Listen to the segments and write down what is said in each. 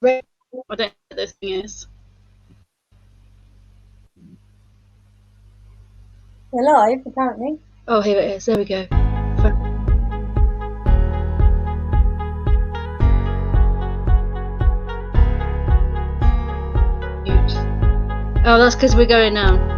I don't know what this thing is. We're live, apparently. Oh, here it is. There we go. Oh, that's because we're going now.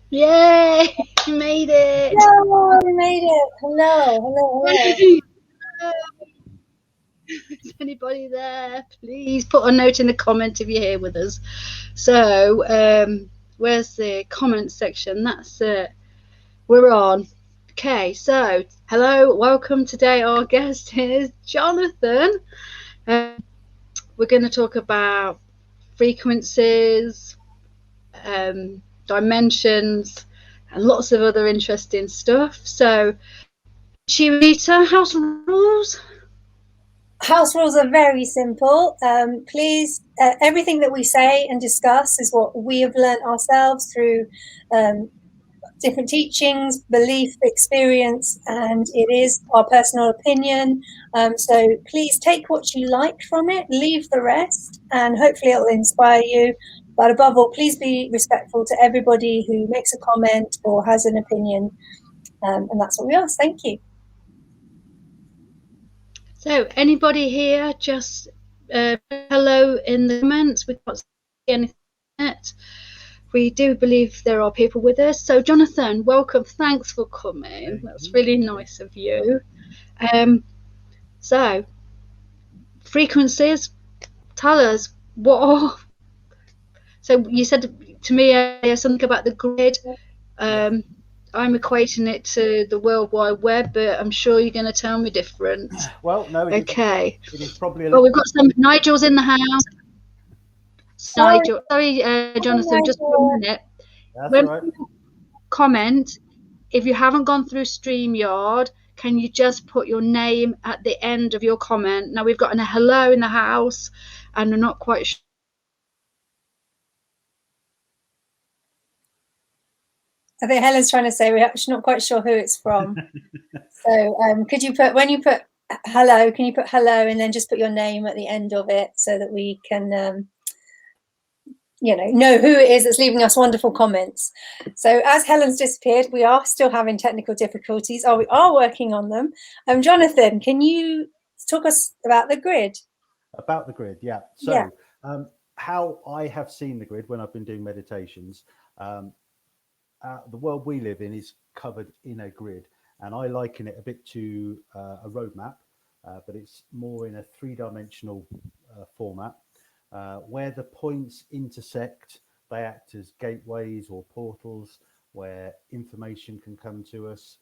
Yay! You made it! No, we made it. Hello. Is anybody there? Please put a note in the comment if you're here with us. So, where's the comment section? That's it. We're on. Okay, so hello, welcome. Today our guest is Jonathon. We're going to talk about frequencies, dimensions, and lots of other interesting stuff. So, Rita, house rules. House rules are very simple. Please, everything that we say and discuss is what we have learnt ourselves through different teachings, belief, experience, and it is our personal opinion. So please take what you like from it, leave the rest, and hopefully it will inspire you. But above all, please be respectful to everybody who makes a comment or has an opinion. And that's what we ask. Thank you. So, anybody here, just hello in the comments. We can't see anything yet. We do believe there are people with us. So, Jonathon, welcome. Thanks for coming. That's really nice of you. So, frequencies. Tell us what are. So, you said to me earlier something about the grid. I'm equating it to the World Wide Web, but I'm sure you're going to tell me different. Well, no. Okay. It is probably. Well, we've got some. Nigel's in the house. Nigel, sorry, Jonathon, just 1 minute. That's When all right. you comment, if you haven't gone through StreamYard, can you just put your name at the end of your comment? Now we've got a hello in the house, and we're not quite sure. I think Helen's trying to say we're actually not quite sure who it's from. So could you put, when you put hello, can you put hello and then just put your name at the end of it so that we can, know who it is that's leaving us wonderful comments. So as Helen's disappeared, we are still having technical difficulties. We are working on them. Jonathon, can you talk us about the grid? About the grid, yeah. So how I have seen the grid when I've been doing meditations, the world we live in is covered in a grid, and I liken it a bit to a roadmap, but it's more in a three-dimensional format, where the points intersect. They act as gateways or portals where information can come to us,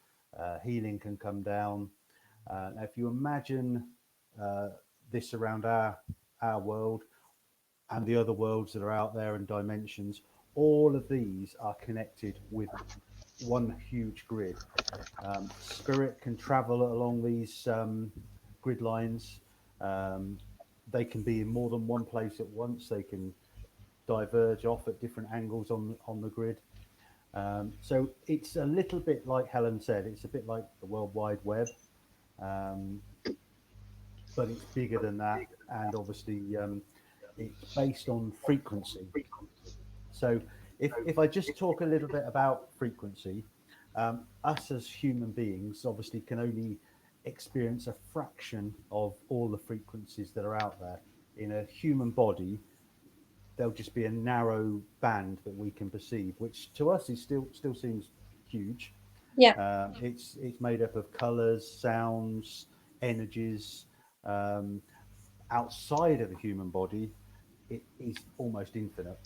healing can come down. Now, if you imagine this around our world and the other worlds that are out there and dimensions, all of these are connected with one huge grid. Spirit can travel along these grid lines. They can be in more than one place at once. They can diverge off at different angles on the grid. So it's a little bit like Helen said. It's a bit like the World Wide Web, but it's bigger than that, and obviously it's based on frequency. So if I just talk a little bit about frequency, us as human beings obviously can only experience a fraction of all the frequencies that are out there. In a human body, there'll just be a narrow band that we can perceive, which to us is still seems huge. It's made up of colors, sounds, energies. Um, Outside of a human body, it is almost infinite.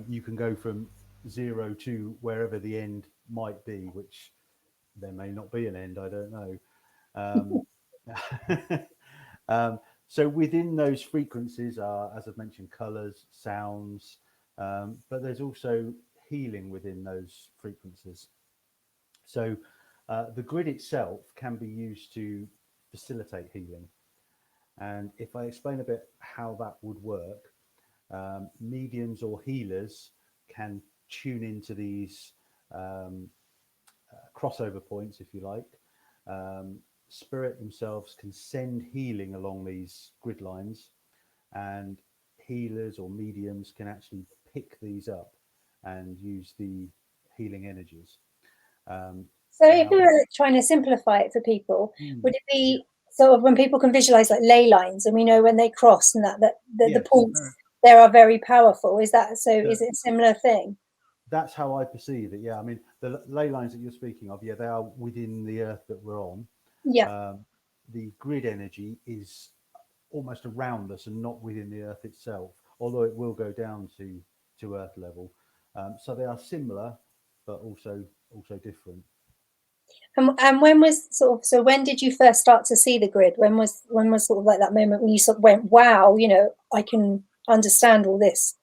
You can go from zero to wherever the end might be, which there may not be an end. I don't know. So within those frequencies are, as I've mentioned, colors, sounds, but there's also healing within those frequencies. So the grid itself can be used to facilitate healing. And if I explain a bit how that would work, mediums or healers can tune into these crossover points, if you like. Spirit themselves can send healing along these grid lines, and healers or mediums can actually pick these up and use the healing energies. So if we were trying to simplify it for people, would it be sort of when people can visualize like ley lines, and we know when they cross and that the points there are very powerful? Is that so? Is it a similar thing? That's how I perceive it. Yeah, I mean the ley lines that you're speaking of, yeah, they are within the earth that we're on. Yeah. The grid energy is almost around us and not within the earth itself, although it will go down to earth level. So they are similar, but also different. And when was sort of, so when did you first start to see the grid? When was sort of like that moment when you sort of went, wow, you know, I can understand all this?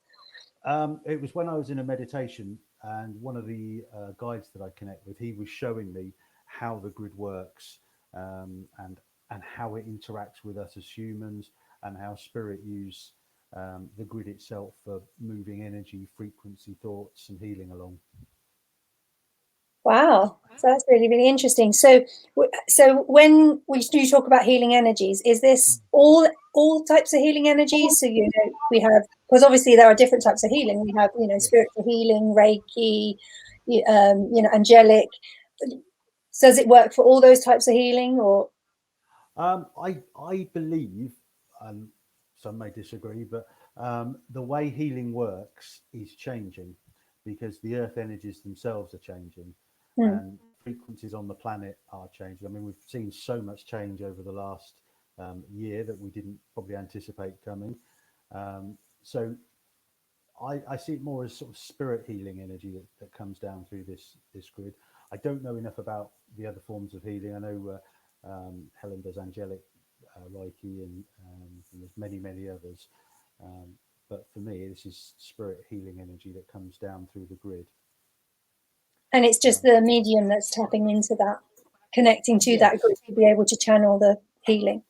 It was when I was in a meditation, and one of the guides that I connect with, he was showing me how the grid works, and how it interacts with us as humans, and how spirit use the grid itself for moving energy, frequency, thoughts, and healing along. Wow, so that's really, really interesting. So when we do talk about healing energies, is this all types of healing energies? So, you know, we have, because obviously there are different types of healing. We have, you know, spiritual healing, Reiki, you know, angelic. So does it work for all those types of healing, or? I believe, some may disagree, but the way healing works is changing, because the earth energies themselves are changing, and frequencies on the planet are changing. I mean, we've seen so much change over the last year that we didn't probably anticipate coming. So I see it more as sort of spirit healing energy that comes down through this grid. I don't know enough about the other forms of healing. I know Helen does angelic Reiki, and there's many others. But for me, this is spirit healing energy that comes down through the grid. And it's just the medium that's tapping into that, connecting to that grid to be able to channel the healing.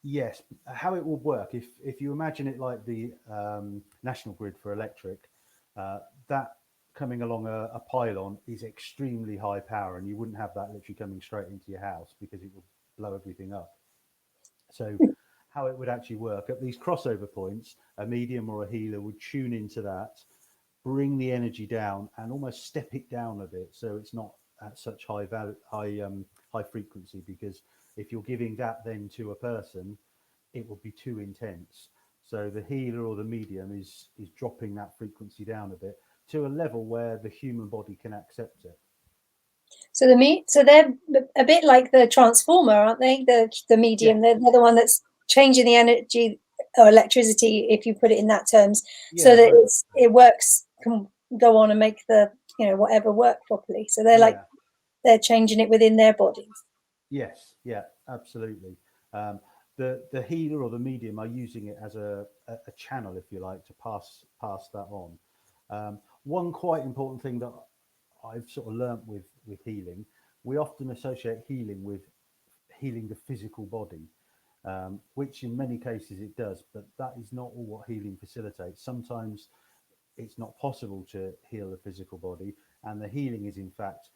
Yes, how it will work, if you imagine it like the national grid for electric, that coming along a pylon is extremely high power, and you wouldn't have that literally coming straight into your house, because it will blow everything up. So how it would actually work at these crossover points, a medium or a healer would tune into that, bring the energy down, and almost step it down a bit, so it's not at such high frequency, because if you're giving that then to a person, it will be too intense. So the healer or the medium is dropping that frequency down a bit to a level where the human body can accept it. So so they're a bit like the transformer, aren't they? The medium, they're the one that's changing the energy or electricity, if you put it in that terms, so that it works, can go on and make the, you know, whatever work properly. So they're like, they're changing it within their bodies. Yes, yeah, absolutely. The healer or the medium are using it as a channel, if you like, to pass that on. One quite important thing that I've sort of learnt with healing, we often associate healing with healing the physical body, which in many cases it does, but that is not all what healing facilitates. Sometimes it's not possible to heal the physical body, and the healing is in fact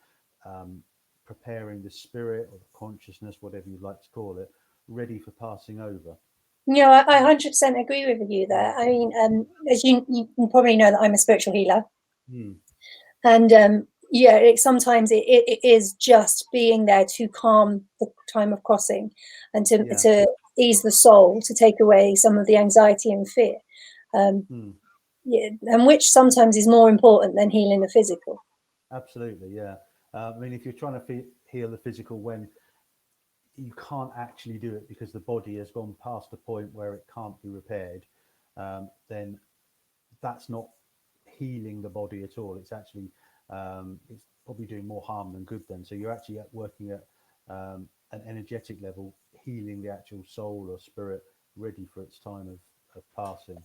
preparing the spirit or the consciousness, whatever you'd like to call it, ready for passing over. No, I 100% agree with you there. I mean, as you probably know that I'm a spiritual healer. And yeah, sometimes it is just being there to calm the time of crossing, and to ease the soul, to take away some of the anxiety and fear. Yeah, and which sometimes is more important than healing the physical. Absolutely, yeah. I mean, if you're trying to heal the physical when you can't actually do it because the body has gone past a point where it can't be repaired, then that's not healing the body at all. It's actually it's probably doing more harm than good then. So you're actually working at an energetic level, healing the actual soul or spirit, ready for its time of passing.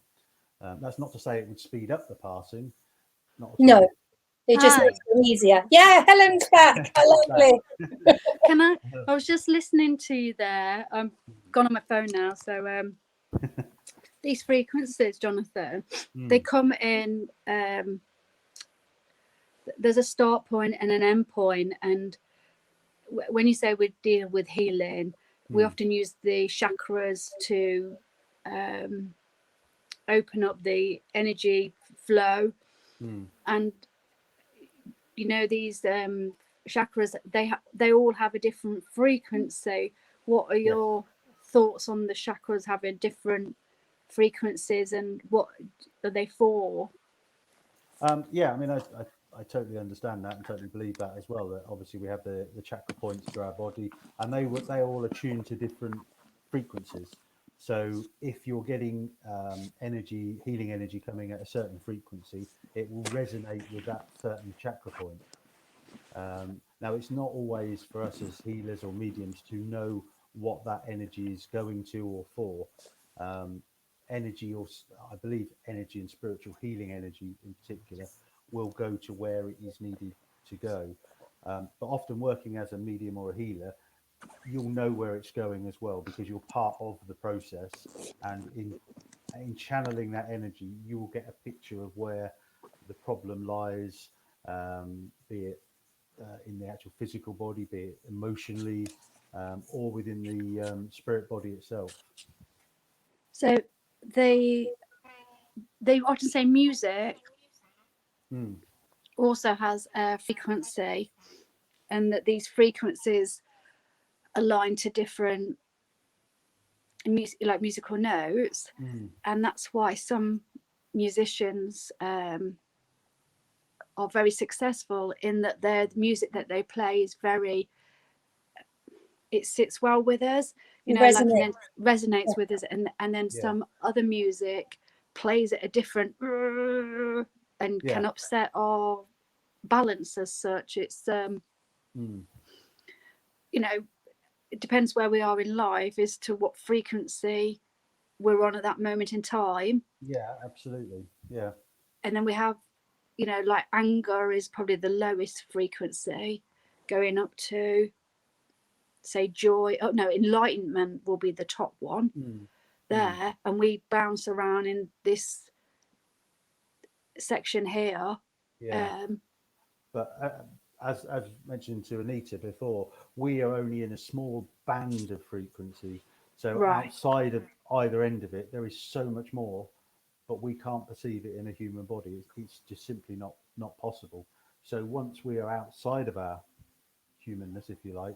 That's not to say it would speed up the passing, not at all. It just Hi. makes it easier. Yeah, Helen's back. How lovely. Can I was just listening to you there. I'm gone on my phone now. So these frequencies, Jonathan, they come in. There's a start point and an end point, and when you say we deal with healing, we often use the chakras to open up the energy flow, and you know these chakras, they all have a different frequency. What are your thoughts on the chakras having different frequencies, and what are they for? Yeah, I mean, I totally understand that and totally believe that as well. That obviously we have the chakra points through our body, and they all attune to different frequencies. So if you're getting energy, healing energy coming at a certain frequency, it will resonate with that certain chakra point. Now, it's not always for us as healers or mediums to know what that energy is going to or for. Energy, or I believe energy and spiritual healing energy in particular, will go to where it is needed to go. But often working as a medium or a healer, you'll know where it's going as well because you're part of the process. And in channeling that energy, you will get a picture of where the problem lies, be it in the actual physical body, be it emotionally, or within the spirit body itself. So they often say music also has a frequency, and that these frequencies align to different musical notes, and that's why some musicians are very successful in that their music that they play is it sits well with us, resonates with us, and then some other music plays at a different and can upset our balance as such. It's you know, it depends where we are in life as to what frequency we're on at that moment in time. Yeah, absolutely. Yeah. And then we have, like anger is probably the lowest frequency, going up to say joy. Oh no, enlightenment will be the top one there. And we bounce around in this section here. Yeah. But as mentioned to Anita before, we are only in a small band of frequency. So outside of either end of it, there is so much more, but we can't perceive it in a human body. It's just simply not possible. So once we are outside of our humanness, if you like,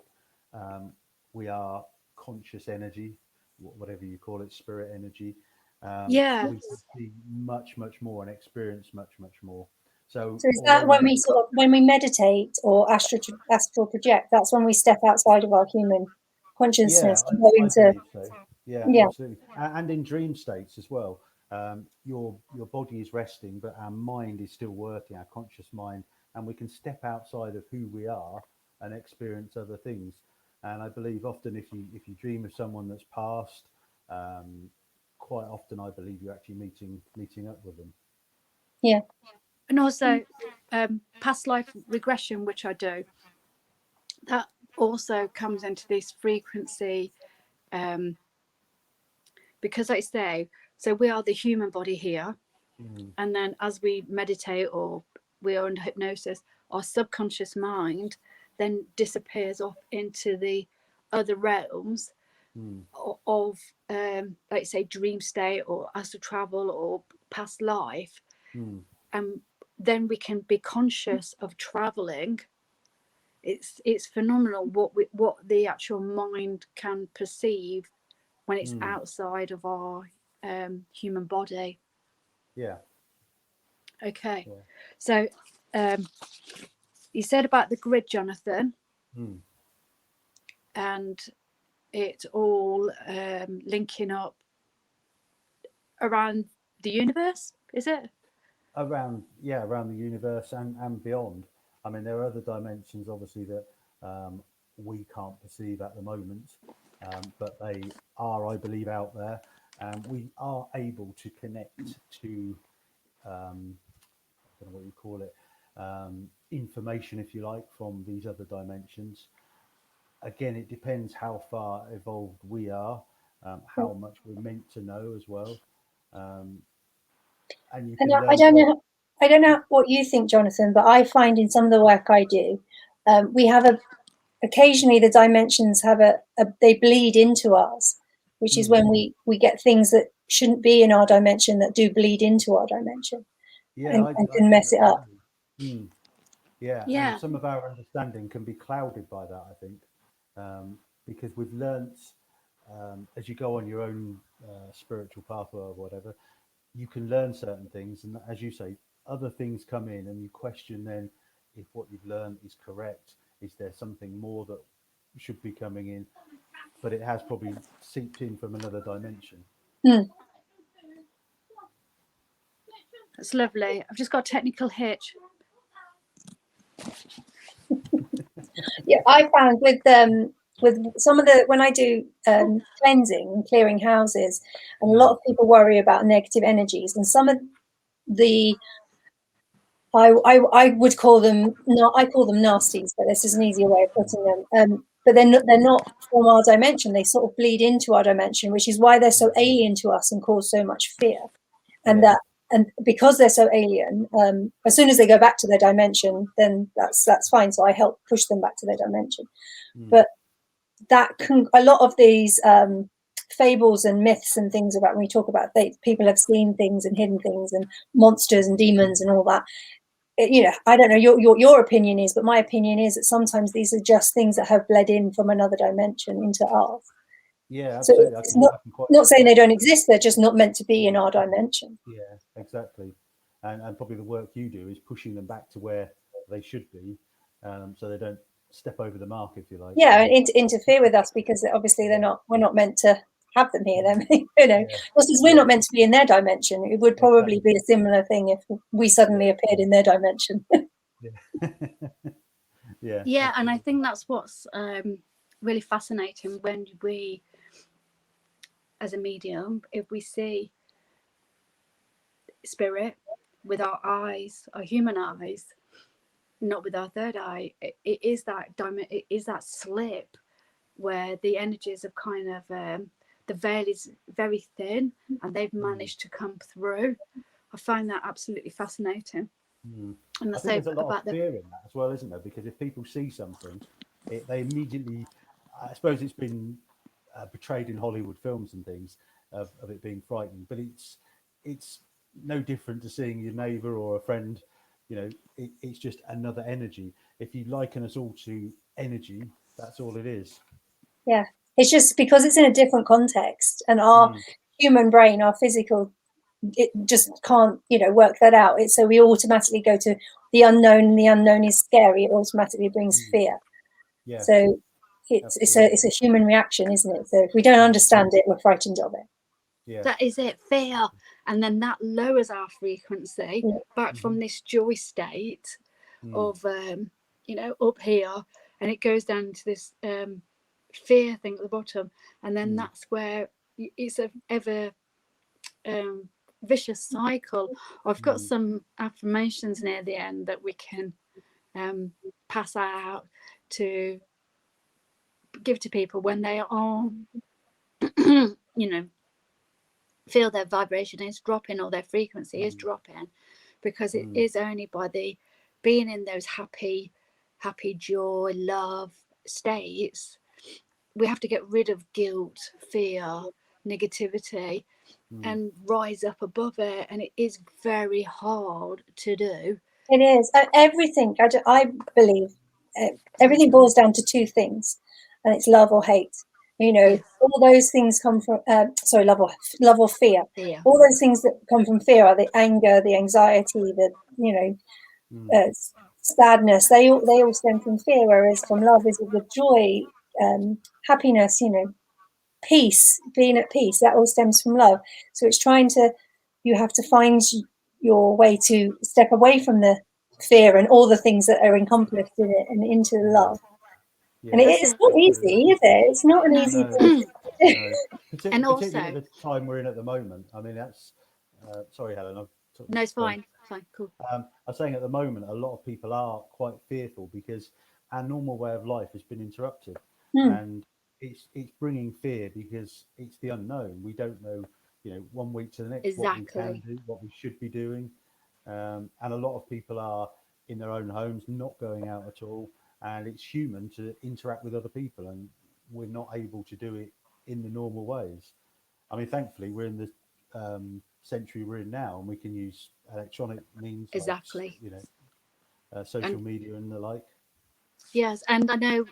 we are conscious energy, whatever you call it, spirit energy. We can see much more and experience much more. So is that when we meditate or astral project? That's when we step outside of our human consciousness to go into. I believe so. Yeah, absolutely. And in dream states as well. Your body is resting, but our mind is still working, our conscious mind, and we can step outside of who we are and experience other things. And I believe often if you dream of someone that's passed, quite often I believe you're actually meeting up with them. Yeah. And also past life regression, which I do, that also comes into this frequency, because like I say, so we are the human body here, and then as we meditate or we are under hypnosis, our subconscious mind then disappears off into the other realms of like say dream state or astral travel or past life, and then we can be conscious of traveling. It's phenomenal what the actual mind can perceive when it's outside of our human body. Okay. So you said about the grid, Jonathan, and it's all linking up around the universe, is it? Around the universe and beyond. I mean, there are other dimensions, obviously, that we can't perceive at the moment, but they are, I believe, out there. We are able to connect to, I don't know what you call it, information, if you like, from these other dimensions. Again, it depends how far evolved we are, how much we're meant to know as well. And you can I learn don't by. know. I don't know what you think, Jonathan, but I find in some of the work I do, we have occasionally the dimensions have they bleed into ours, which is when we get things that shouldn't be in our dimension that do bleed into our dimension, Yeah, and I can mess it definitely up. agree. Yeah, and Yeah. some of our understanding can be clouded by that, I think, because we've learnt as you go on your own spiritual path or whatever, you can learn certain things, and as you say, other things come in, and you question then if what you've learned is correct. Is there something more that should be coming in, but it has probably seeped in from another dimension? Mm. That's lovely. I've just got a technical hitch. Yeah, I found with some of the when I do cleansing and clearing houses, and a lot of people worry about negative energies, and some of the I would call them I call them nasties, but this is an easier way of putting them. But they're not from our dimension. They sort of bleed into our dimension, which is why they're so alien to us and cause so much fear. And Yeah. and because they're so alien, as soon as they go back to their dimension, then that's fine. So I help push them back to their dimension. But that can a lot of these fables and myths and things about when we talk about people have seen things and hidden things and monsters and demons and all that. I don't know your opinion is, but my opinion is that sometimes these are just things that have bled in from another dimension into ours. Yeah, So absolutely. it's I can not saying they quite. don't exist, they're just not meant to be in our dimension. Yeah, exactly. And probably the work you do is pushing them back to where they should be, so they don't step over the mark, if you like. Yeah, and interfere with us, because obviously we're not meant to have them here. Then Yeah, just as we're not meant to be in their dimension, it would probably exactly. be a similar thing if we suddenly Yeah, appeared in their dimension. yeah, yeah, Yeah, and I absolutely. think that's what's really fascinating when we, as a medium, if we see spirit with our eyes, our human eyes, not with our third eye, it is that diamond, it is that slip where the energies of kind of the veil is very thin and they've managed to come through. I find that absolutely fascinating. And I I think say there's a lot of about the fear in that as well, isn't there? Because if people see something, they immediately, I suppose it's been portrayed in Hollywood films and things of it being frightening, but it's no different to seeing your neighbour or a friend. It's just another energy. If you liken us all to energy, that's all it is. Yeah, it's just because it's in a different context, and our human brain, our physical, it just can't work that out. So we automatically go to the unknown, and the unknown is scary. It automatically brings fear. Yeah, So it's absolutely. a human reaction, isn't it? So if we don't understand it, we're frightened of it. Yeah. that is it, fear, and then that lowers our frequency Yeah. back from this joy state Mm. of up here, and it goes down to this fear thing at the bottom, and then that's where it's a ever vicious cycle. I've got some affirmations near the end that we can pass out to give to people when they are feel their vibration is dropping or their frequency is dropping, because it is only by the being in those happy joy, love states. We have to get rid of guilt, fear, negativity, and rise up above it, and it is very hard to do. It is. Everything, I believe, everything boils down to two things, and it's love or hate. Yeah. All those things come from, love or fear. Fear. All those things that come from fear are the anger, the anxiety, sadness. They all stem from fear, whereas from love is the joy, happiness, peace, being at peace. That all stems from love. So it's you have to find your way to step away from the fear and all the things that are encompassed in it and into the love. And Yeah, That's it's it. not absolutely. easy, is it? It's not an No. easy No, thing to do. no. And Particularly also, at the time we're in at the moment. I mean, that's. Sorry, Helen. No, it's fine. Fine, cool. I was saying at the moment, a lot of people are quite fearful because our normal way of life has been interrupted, and it's bringing fear because it's the unknown. We don't know, 1 week to the next what we can Exactly. do, what we should be doing, and a lot of people are in their own homes, not going out at all, and it's human to interact with other people, and we're not able to do it in the normal ways. I mean, thankfully, we're in the century we're in now, and we can use electronic means like Exactly. social And media and the like. yes, and I know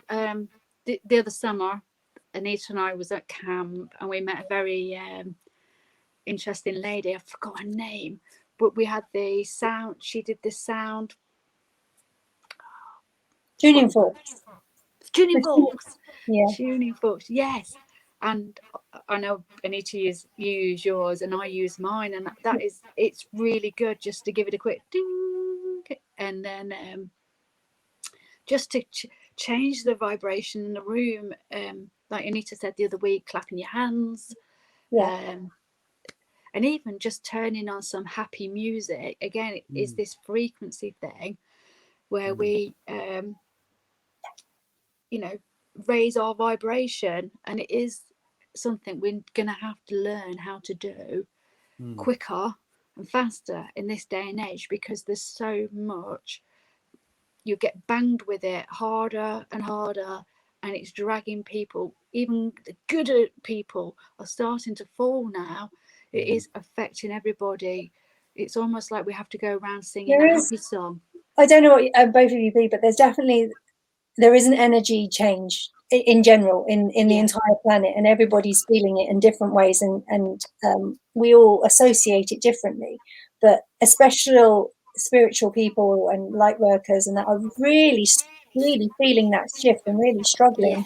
the other summer, Anita and I was at camp, and we met a very interesting lady. I forgot her name, but we had the sound. She did the sound Tuning forks. tuning forks. Yeah. Tuning forks. Yes, and I know Anita use yours, and I use mine, and it's really good just to give it a quick ding, and then just to change the vibration in the room. Like Anita said the other week, clapping your hands. Yeah. And even just turning on some happy music. Again, it is this frequency thing where we, raise our vibration. And it is something we're going to have to learn how to do quicker and faster in this day and age, because there's so much. You get banged with it harder and harder, and it's dragging people. Even the good people are starting to fall now. It is affecting everybody. It's almost like we have to go around singing a happy song. I don't know what both of you believe, but there is an energy change in general in the entire planet, and everybody's feeling it in different ways, and we all associate it differently. But especially spiritual people and light workers and that are really feeling that shift and really struggling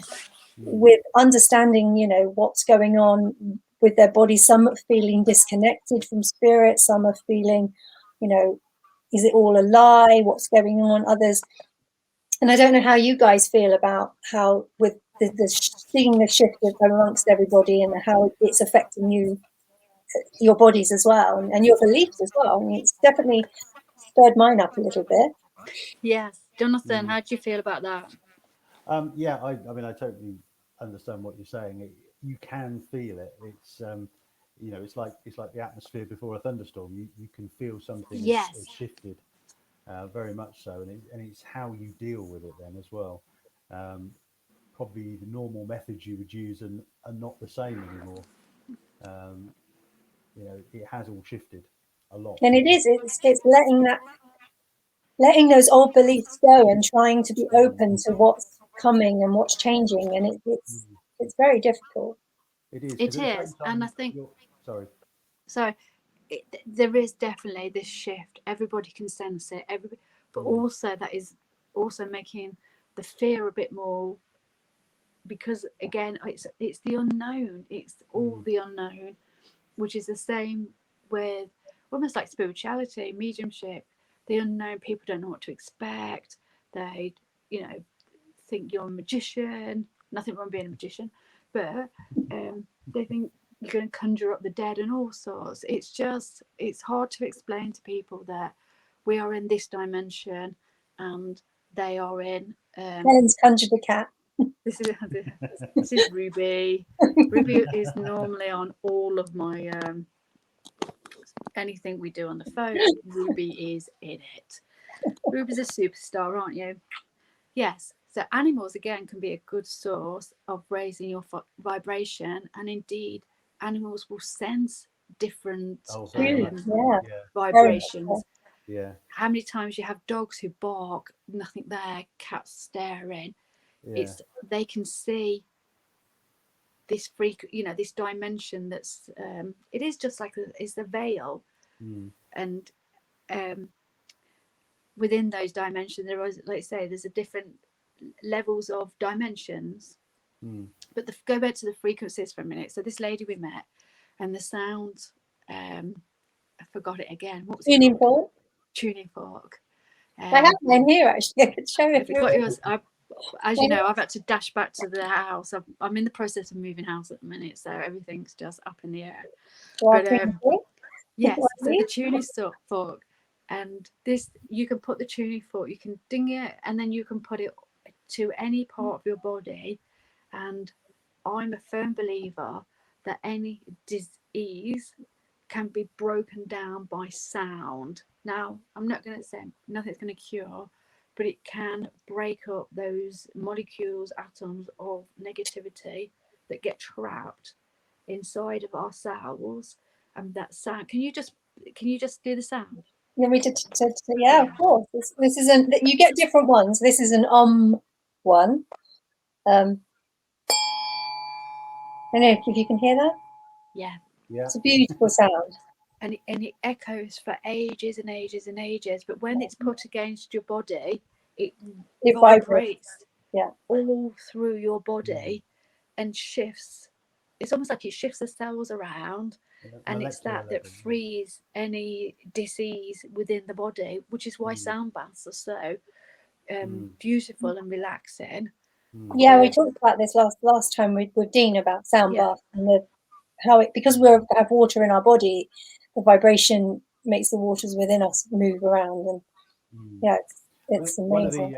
with understanding, what's going on with their bodies. Some are feeling disconnected from spirit, some are feeling, is it all a lie, what's going on? Others, and I don't know how you guys feel about how with seeing the shift amongst everybody and how it's affecting your bodies as well, and your beliefs as well. I mean, it's definitely stirred mine up a little bit. Yes. Jonathan, how do you feel about that? Yeah, I mean, I totally understand what you're saying. You can feel it. It's like the atmosphere before a thunderstorm. You can feel something has shifted, very much so, and it's how you deal with it then as well. Um, Probably the normal methods you would use are not the same anymore. Um, it has all shifted a lot. And it's letting those old beliefs go and trying to be open to what's coming and what's changing, and it's very difficult. It is, It because at the same is. And I time, think, sorry. so there is definitely this shift. Everybody can sense it. But also that is also making the fear a bit more, because again, it's the unknown. It's all the unknown, which is the same with almost like spirituality, mediumship. The unknown, people don't know what to expect. They, think you're a magician. Nothing wrong being a magician, but they think you're going to conjure up the dead and all sorts. It's hard to explain to people that we are in this dimension and they are in. Helen's conjured a cat. This is Ruby. Ruby is normally on all of my anything we do on the phone. Ruby is in it. Ruby's a superstar, aren't you? Yes. So animals again can be a good source of raising your vibration, and indeed, animals will sense different vibrations. Yeah. How many times you have dogs who bark, nothing there, cats staring. Yeah. They can see this this dimension that's it is just like it's the veil, and within those dimensions there is, like I say, there's a different levels of dimensions. But go back to the frequencies for a minute. So this lady we met, and the sound, I forgot it again. What was tuning fork? Tuning fork. I have one here actually. I could show it. As you know, I've had to dash back to the house. I'm in the process of moving house at the minute, so everything's just up in the air. But Yes, so the tuning fork, and this, you can put the tuning fork, you can ding it, and then you can put it to any part of your body. And I'm a firm believer that any disease can be broken down by sound. Now, I'm not going to say nothing's going to cure, but it can break up those molecules, atoms of negativity that get trapped inside of our cells. And that sound, can you just do the sound? Yeah, yeah, of course. This is you get different ones. This is an one. I don't know if you can hear that. Yeah. It's a beautiful sound. And it echoes for ages and ages and ages. But when it's put against your body, it vibrates all through your body and shifts. It's almost like it shifts the cells around, and it's that frees any disease within the body, which is why sound baths are so beautiful and relaxing. Yeah, we talked about this last time with Dean about sound bath and how it, because we have water in our body, the vibration makes the waters within us move around, and it's amazing.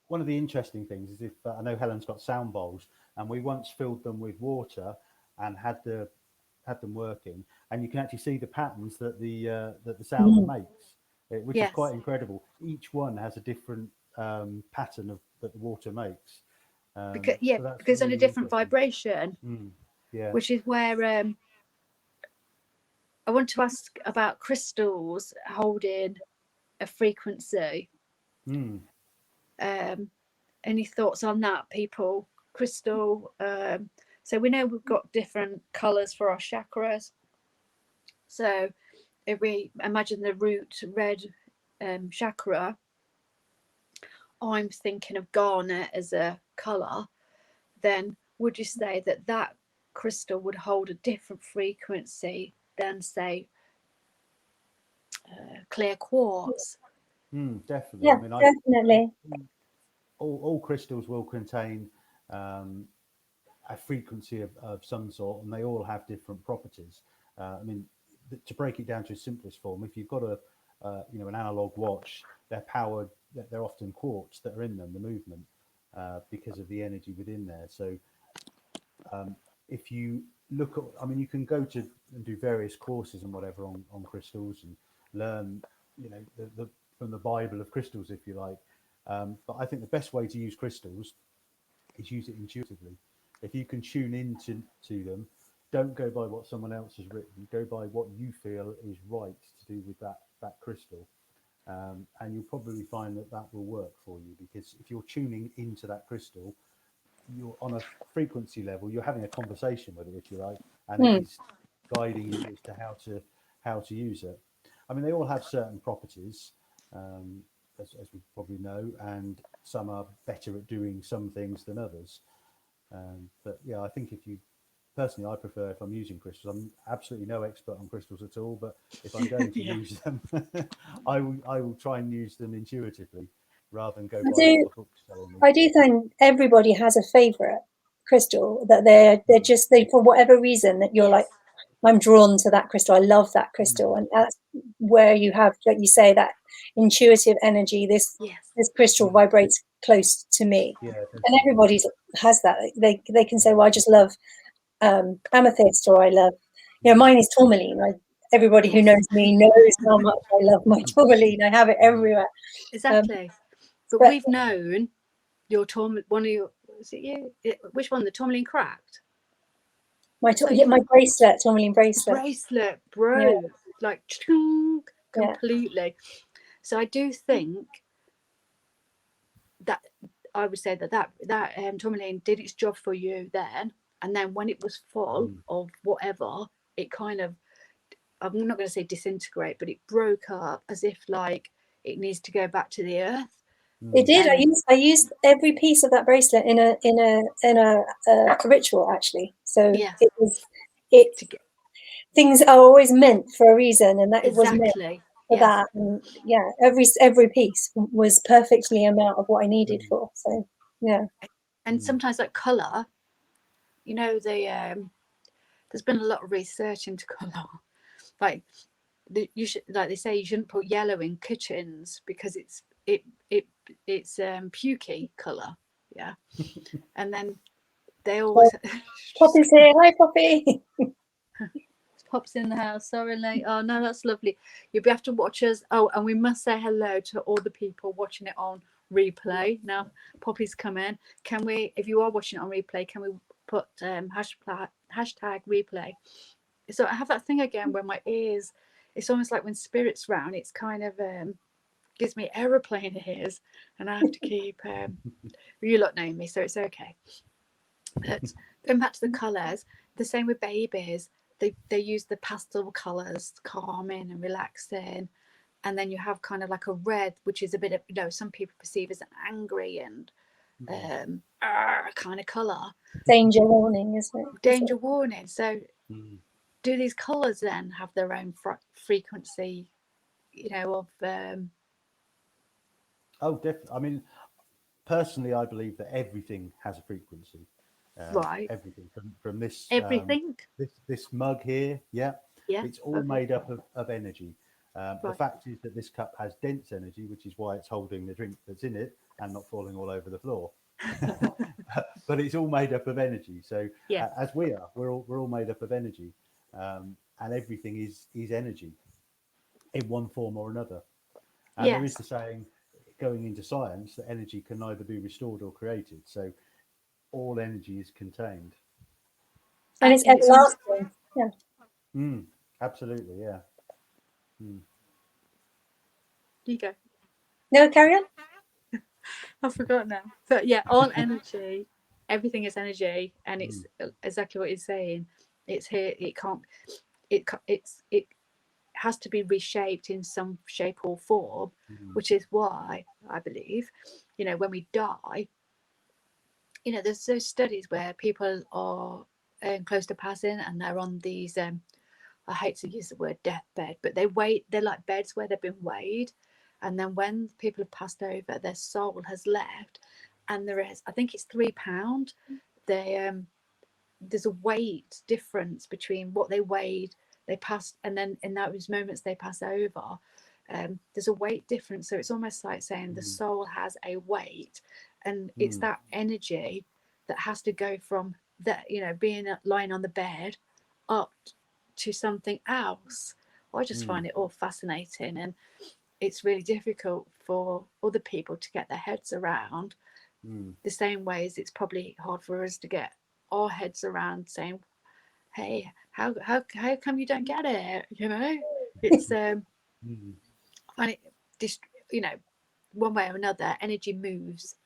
One of the interesting things is, if I know Helen's got sound bowls, and we once filled them with water and had them working, and you can actually see the patterns that the sound makes, which is quite incredible. Each one has a different pattern that the water makes. Because on a different vibration. Which is where I want to ask about crystals holding a frequency. Any thoughts on that, people? Crystal. So we know we've got different colours for our chakras. So if we imagine the root red chakra, I'm thinking of garnet as a colour. Then would you say that crystal would hold a different frequency than, say, clear quartz? Definitely. Yeah, definitely. All crystals will contain a frequency of some sort, and they all have different properties. To break it down to its simplest form, if you've got an analog watch, they're powered. They're often quartz that are in them, the movement, because of the energy within there. So if you look at, you can go to and do various courses and whatever on crystals and learn, from the Bible of crystals, if you like. But I think the best way to use crystals is use it intuitively. If you can tune into them, don't go by what someone else has written. Go by what you feel is right to do with that crystal, and you'll probably find that will work for you. Because if you're tuning into that crystal, you're on a frequency level. You're having a conversation with it, if you like, and it is guiding you as to how to use it. They all have certain properties, as we probably know, and some are better at doing some things than others. But yeah, I think I prefer, if I'm using crystals, I'm absolutely no expert on crystals at all, but if I'm going to use them, I will try and use them intuitively rather than go by what the book's telling me. I do think everybody has a favourite crystal that they're just for whatever reason that you're like, I'm drawn to that crystal. I love that crystal, and that's where you have, like you say, that intuitive energy. This crystal vibrates close to me, and everybody has that. They can say, well, I just love amethyst, or I love, mine is tourmaline. Everybody who knows me knows how much I love my tourmaline. I have it everywhere. Exactly. But we've known your one of your, is it you? Which one? The tourmaline cracked? My bracelet, tourmaline bracelet. Bracelet broke like completely. So I do think that I would say that tourmaline did its job for you then, and then when it was full of whatever, it kind of, I'm not going to say disintegrate, but it broke up as if like it needs to go back to the earth. It did. I used every piece of that bracelet in a ritual, actually. So things are always meant for a reason, and that it was meant for that. And every piece was perfectly amount of what I needed for. So And sometimes that colour, there's been a lot of research into colour. Like you should, like they say, you shouldn't put yellow in kitchens because it's pukey colour. Yeah. And then they always Poppy's here. Hi, Poppy. Pops in the house. Sorry, late. Oh no, that's lovely. You'll be able to watch us. Oh, and we must say hello to all the people watching it on replay. Now Poppy's come in. Can we, if you are watching it on replay, can we put hashtag replay? So I have that thing again where my ears, it's almost like when spirit's round, it's kind of gives me aeroplane ears, and I have to keep you lot know me, so it's okay. But going back to the colours, the same with babies. They use the pastel colours, calming and relaxing, and then you have kind of like a red, which is a bit of, you know, some people perceive as an angry and kind of colour. Danger warning, isn't it? Danger warning. So do these colours then have their own frequency, you know, of Oh, definitely. I mean, personally, I believe that everything has a frequency. right, Everything from this everything. this mug here, yeah, Yeah, it's all okay. made up of energy. The Right. fact is that this cup has dense energy, which is why it's holding the drink that's in it and not falling all over the floor. But it's all made up of energy. So Yeah. as we are, we're all made up of energy, and everything is energy in one form or another. And there is Yes. the saying, going into science, that energy can neither be restored or created. So all energy is contained. And it's And it's almost, everlasting. Yeah. Absolutely, yeah. you go. No, carry on. I forgot now. But yeah, all energy, everything is energy, and it's exactly what you're saying. It's here. It can't. It has to be reshaped in some shape or form, which is why I believe, you know, when we die, you know, there's those studies where people are close to passing and they're on these. I hate to use the word deathbed, but they're like beds where they've been weighed. And then when people have passed over, their soul has left. And there is, I think it's £3. They there's a weight difference between what they weighed, they passed, and then in those moments they pass over. There's a weight difference. So it's almost like saying the soul has a weight, and it's that energy that has to go from that, you know, being lying on the bed up to something else. I just find it all fascinating, and it's really difficult for other people to get their heads around, the same way as it's probably hard for us to get our heads around saying, hey, how come you don't get it, you know? It's I find it just, you know, one way or another energy moves,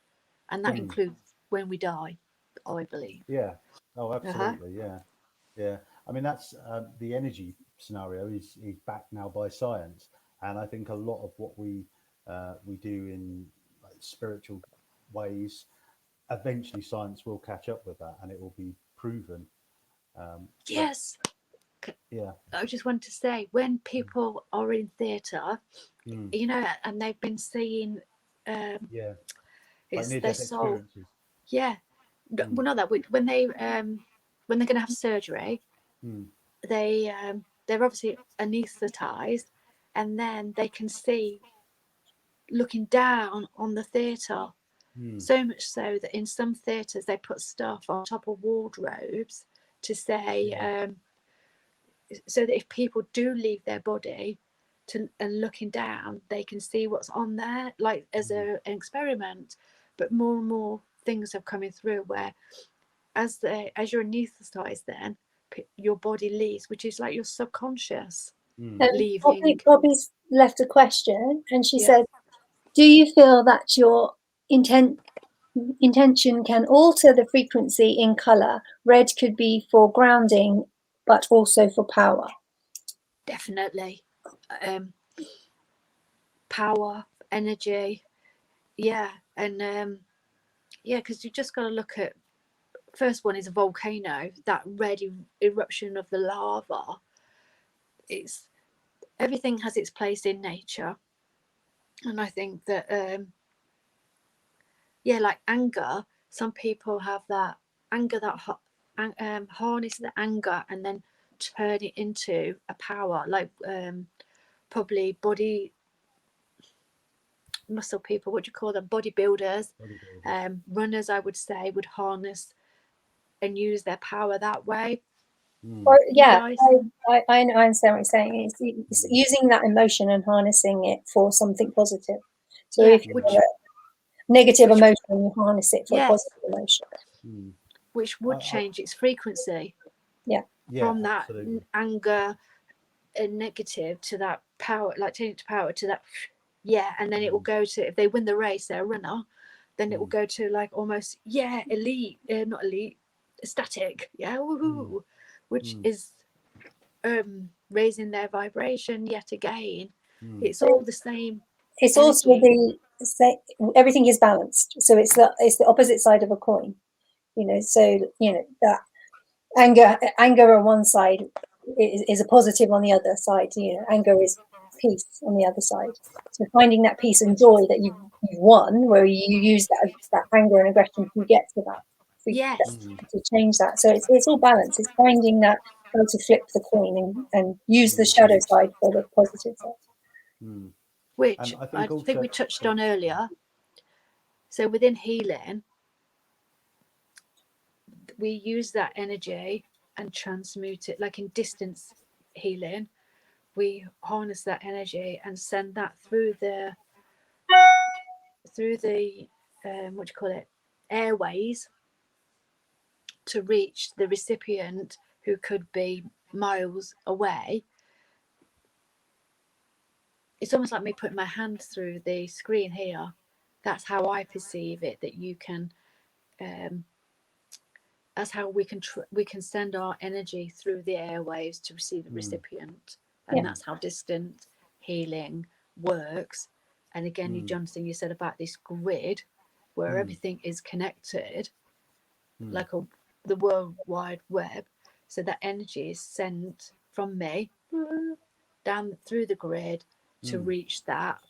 and that includes when we die, I believe. Yeah. Oh, absolutely. Yeah. Yeah. I mean, that's the energy scenario is backed now by science, and I think a lot of what we do in like, spiritual ways, eventually science will catch up with that, and it will be proven. Yes. Yeah. I just want to say, when people are in theatre, you know, and they've been seeing Yeah. Like it's their near-death soul. experiences. Yeah. Well, not that when they're going to have surgery, they're obviously anaesthetized, and then they can see looking down on the theatre. So much so that in some theatres they put stuff on top of wardrobes to say, so that if people do leave their body and looking down, they can see what's on there, like as an experiment. But more and more things are coming through where as you're anaesthetized, then your body leaves, which is like your subconscious leaving. Poppy's left a question, and she said, do you feel that your intention can alter the frequency in colour? Red could be for grounding, but also for power. Definitely. Power, energy, yeah. And yeah, because you just got to look at, first one is a volcano, that red eruption of the lava. It's, everything has its place in nature, and I think that yeah, like anger, some people have that anger that harness the anger and then turn it into a power, like probably body muscle people, what do you call them, bodybuilders, runners, I would say, would harness and use their power that way. Or, yeah, I understand what you're saying. It's using that emotion and harnessing it for something positive. So if you have a negative emotion, you harness it for a positive emotion. Which would change its frequency. From that anger and negative to that power, like change to power to that, and then it will go to, if they win the race, they're a runner, then it will go to like almost elite, not elite, static, woohoo, which is raising their vibration yet again. It's all the same. It's also everything is balanced, so it's the opposite side of a coin, so that anger on one side is a positive on the other side. Anger is peace on the other side. So finding that peace and joy that you've won, where you use that anger and aggression to get to that, to change that. So it's all balance. It's finding that how to flip the coin and use the shadow side for the positive side. Which I think we touched on earlier. So within healing, we use that energy and transmute it, like in distance healing, we harness that energy and send that through the what do you call it, airways, to reach the recipient who could be miles away. It's almost like me putting my hand through the screen here. That's how I perceive it, that you can that's how we can send our energy through the airwaves to receive the recipient. And that's how distant healing works. And again, Jonathan, you said about this grid where everything is connected, like the World Wide Web. So that energy is sent from me down through the grid to reach that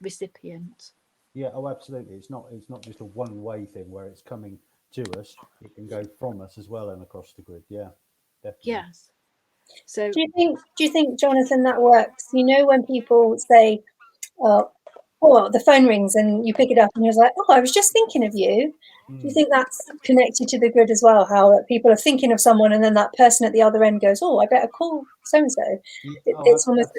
recipient. Yeah, oh, absolutely. It's not just a one-way thing where it's coming to us. It can go from us as well and across the grid. Yeah, definitely. Yes. So do you think, Jonathan, that works? When people say, "Oh, the phone rings," and you pick it up, and you're like, "Oh, I was just thinking of you." Do you think that's connected to the grid as well? How people are thinking of someone, and then that person at the other end goes, "Oh, I better call so and so." It's almost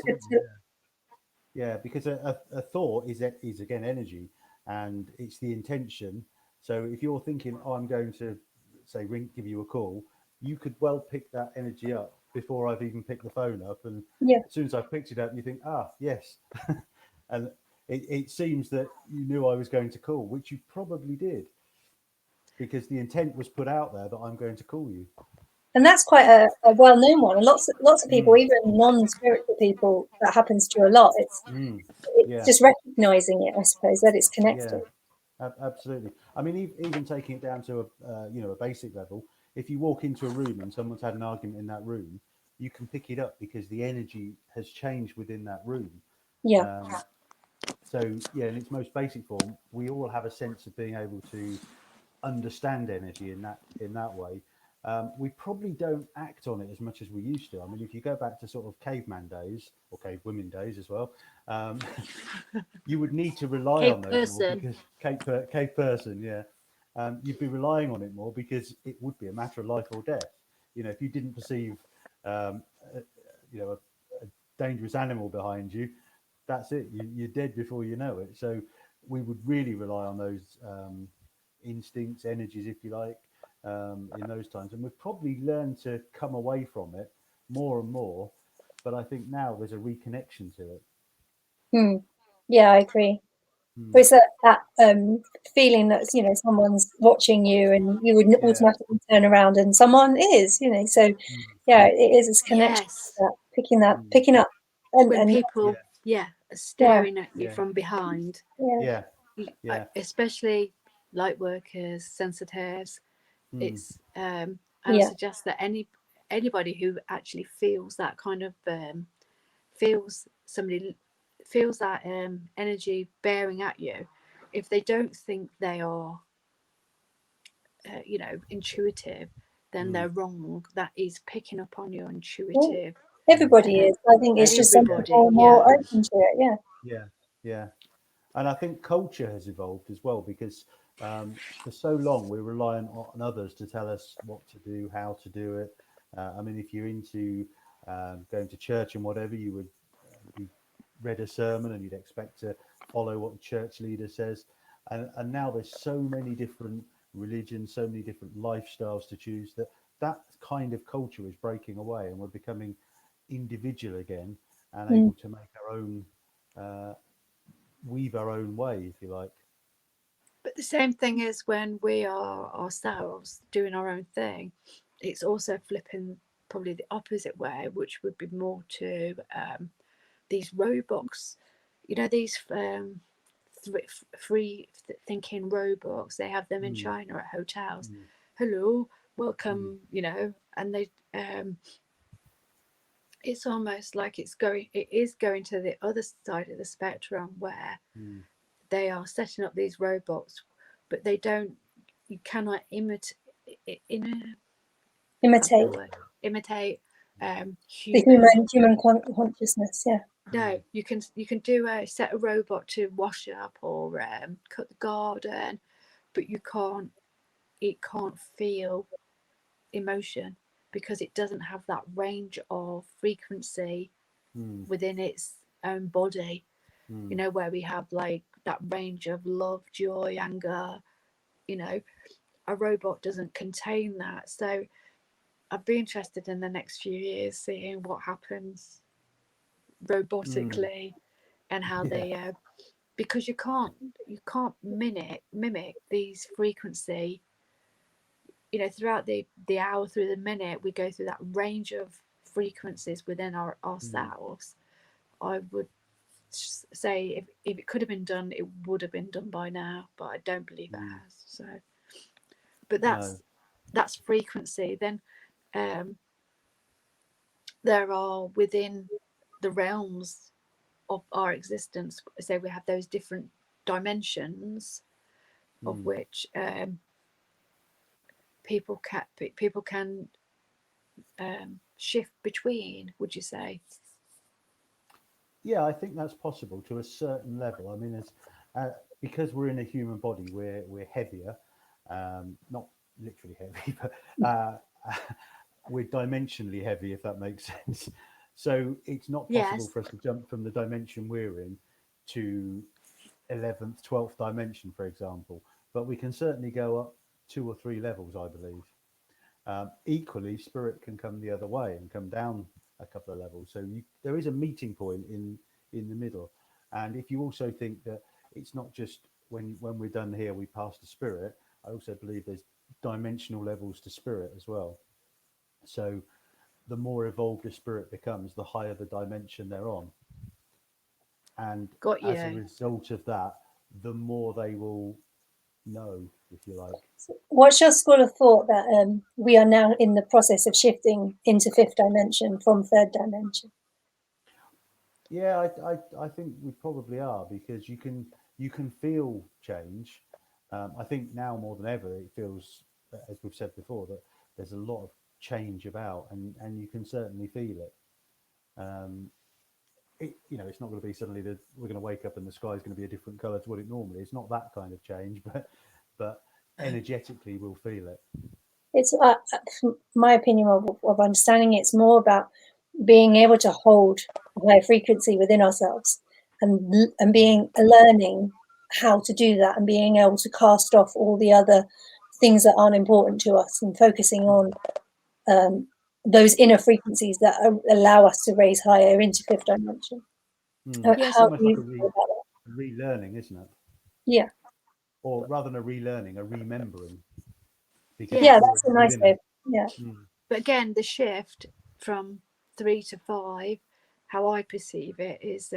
because a thought is again energy, and it's the intention. So if you're thinking, "Oh, I'm going to say give you a call," you could well pick that energy up before I've even picked the phone up, and as soon as I've picked it up, you think, yes. And it seems that you knew I was going to call, which you probably did, because the intent was put out there that I'm going to call you. And that's quite a well-known one. And lots of people, even non-spiritual people, that happens to a lot. It's just recognizing it, I suppose, that it's connected. Yeah, absolutely. I mean, even taking it down to a basic level, if you walk into a room and someone's had an argument in that room, you can pick it up because the energy has changed within that room. So in its most basic form, we all have a sense of being able to understand energy in that way. We probably don't act on it as much as we used to. I mean, if you go back to sort of caveman days or cavewomen days as well, you would need to rely on those more because cave person, you'd be relying on it more because it would be a matter of life or death. If you didn't perceive, a dangerous animal behind you, that's it. You're dead before you know it. So we would really rely on those instincts, energies, if you like, in those times. And we've probably learned to come away from it more and more. But I think now there's a reconnection to it. Yeah, I agree. There's that feeling that someone's watching you, and you would automatically turn around, and someone is, So it is this connection, picking up, and people, staring at you from behind. Especially light workers, sensitives. It's I suggest that anybody who actually feels that kind of feels that energy bearing at you, if they don't think they are intuitive, then they're wrong. That is picking up on your intuitive Everybody is. I think it's just something more open to it. Yeah. And I think culture has evolved as well, because for so long we're reliant on others to tell us what to do, how to do it. I mean, if you're into going to church and whatever, you read a sermon and you'd expect to follow what the church leader says. And now there's so many different religions, so many different lifestyles to choose, that kind of culture is breaking away, and we're becoming individual again and able to make our own, weave our own way, if you like. But the same thing is when we are ourselves doing our own thing, it's also flipping probably the opposite way, which would be more to these robots, you know, these free thinking robots. They have them in China at hotels. Hello, welcome, you know, and they it's almost like it is going to the other side of the spectrum, where they are setting up these robots, but you cannot imitate the human consciousness. No, you can do set a robot to wash up or cut the garden, but it can't feel emotion, because it doesn't have that range of frequency within its own body, you know, where we have like that range of love, joy, anger. You know, a robot doesn't contain that. So I'd be interested in the next few years seeing what happens robotically and how they because you can't mimic these frequency, you know, throughout the hour, through the minute, we go through that range of frequencies within ourselves. I would say if it could have been done, it would have been done by now, but I don't believe it has. So, but that's frequency. Then there are within the realms of our existence, so we have those different dimensions of which people can shift between, would you say? Yeah, I think that's possible to a certain level. I mean, as because we're in a human body, we're heavier, not literally heavy, but we're dimensionally heavy, if that makes sense. So it's not possible for us to jump from the dimension we're in to 11th, 12th dimension, for example. But we can certainly go up 2 or 3 levels, I believe. Equally, spirit can come the other way and come down a couple of levels. So there is a meeting point in the middle. And if you also think that it's not just when we're done here, we pass to spirit, I also believe there's dimensional levels to spirit as well. So the more evolved a spirit becomes, the higher the dimension they're on. And as a result of that, the more they will know, if you like. What's your school of thought that we are now in the process of shifting into 5th dimension from 3rd dimension? Yeah, I think we probably are, because you can feel change. I think now more than ever, it feels, as we've said before, that there's a lot of change about, and you can certainly feel it. You know, it's not going to be suddenly that we're going to wake up and the sky is going to be a different color to what it normally is. It's not that kind of change, but energetically we'll feel it. It's my opinion of understanding. It's more about being able to hold a high frequency within ourselves, and learning how to do that, and being able to cast off all the other things that aren't important to us, and focusing on those inner frequencies that allow us to raise higher into 5th dimension. It's almost like a relearning, isn't it? Yeah. Or rather than a relearning, a remembering. Yeah, that's a nice way. Yeah. But again, the shift from 3 to 5, how I perceive it is,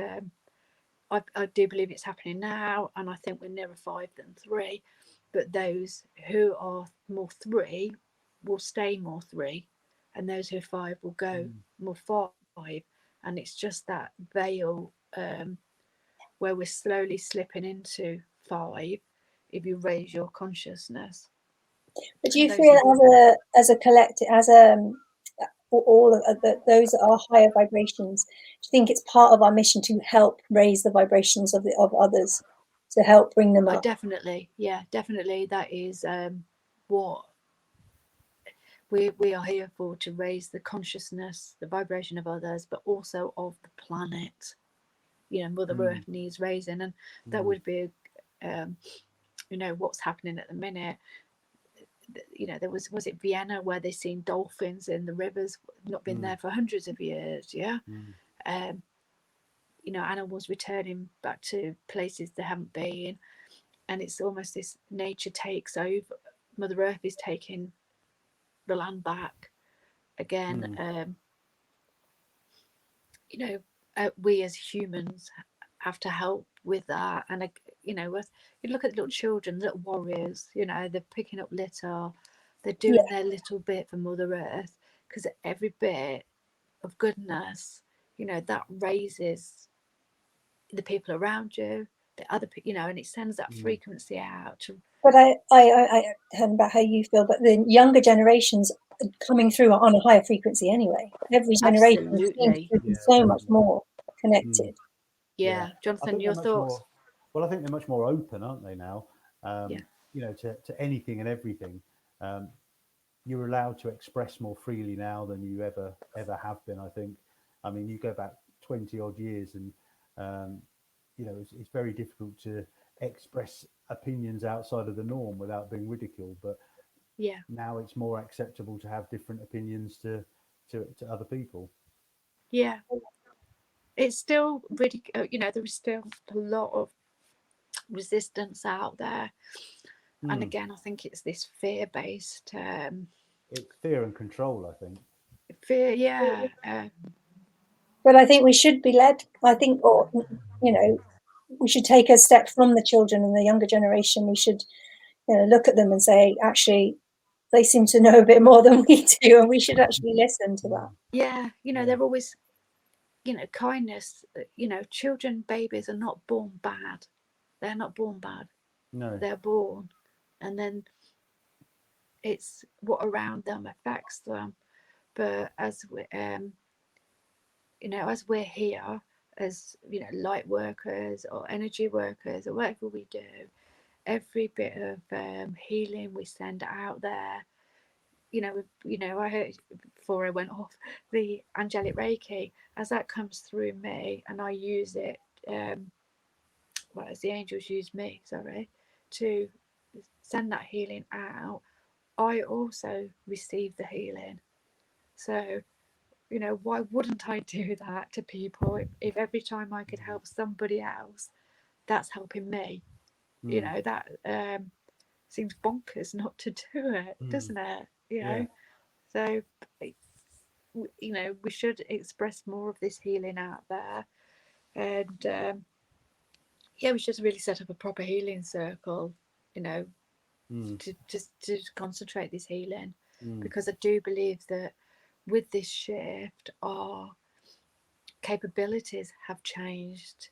I do believe it's happening now, and I think we're nearer 5 than 3. But those who are more 3 will stay more 3, and those who are 5 will go more 5. And it's just that veil where we're slowly slipping into 5 if you raise your consciousness. But do you feel as a collective, all of those that are higher vibrations? Do you think it's part of our mission to help raise the vibrations of others, to help bring them up? Definitely, yeah, definitely. That is what we are here for, to raise the consciousness, the vibration of others, but also of the planet. You know, Mother Earth needs raising, and that would be, you know, what's happening at the minute. You know, there was it Vienna, where they seen dolphins in the rivers, not been there for hundreds of years. Yeah. You know, animals returning back to places they haven't been, and it's almost this nature takes over. Mother Earth is taking the land back again. You know, we as humans have to help with that. And you know, you look at little children, little warriors, you know, they're picking up litter, they're doing their little bit for Mother Earth, because every bit of goodness, you know, that raises the people around you, the other people, you know, and it sends that frequency out to. But I don't know about how you feel, but the younger generations are coming through on a higher frequency anyway. Every generation seems to be so much more connected. Yeah, Jonathan, your thoughts? Well, I think they're much more open, aren't they now? Yeah. You know, to anything and everything. You're allowed to express more freely now than you ever have been, I think. I mean, you go back 20 odd years, and you know, it's very difficult to express opinions outside of the norm without being ridiculed. But yeah, now it's more acceptable to have different opinions to other people. Yeah, it's still really, you know, there is still a lot of resistance out there. And again, I think it's this fear-based it's fear and control, I think. fear. Yeah. But I think we should be led, I think, or, you know, we should take a step from the children and the younger generation. We should, you know, look at them and say, actually, they seem to know a bit more than we do, and we should actually listen to that. Yeah, you know, they're always, you know, kindness, you know, children, babies are not born bad. They're not born bad. No. They're born, and then it's what around them affects them. But as we, you know, as we're here, as, you know, light workers or energy workers or whatever we do, every bit of healing we send out there, you know, I heard before I went off the angelic Reiki, as that comes through me and I use it, well, as the angels use me, sorry, to send that healing out, I also receive the healing. So, you know, why wouldn't I do that to people? If every time I could help somebody else, that's helping me. You know, that seems bonkers not to do it, doesn't it? You know, so, you know, we should express more of this healing out there. And yeah, we should really set up a proper healing circle, you know, to just to concentrate this healing, because I do believe that with this shift, our capabilities have changed.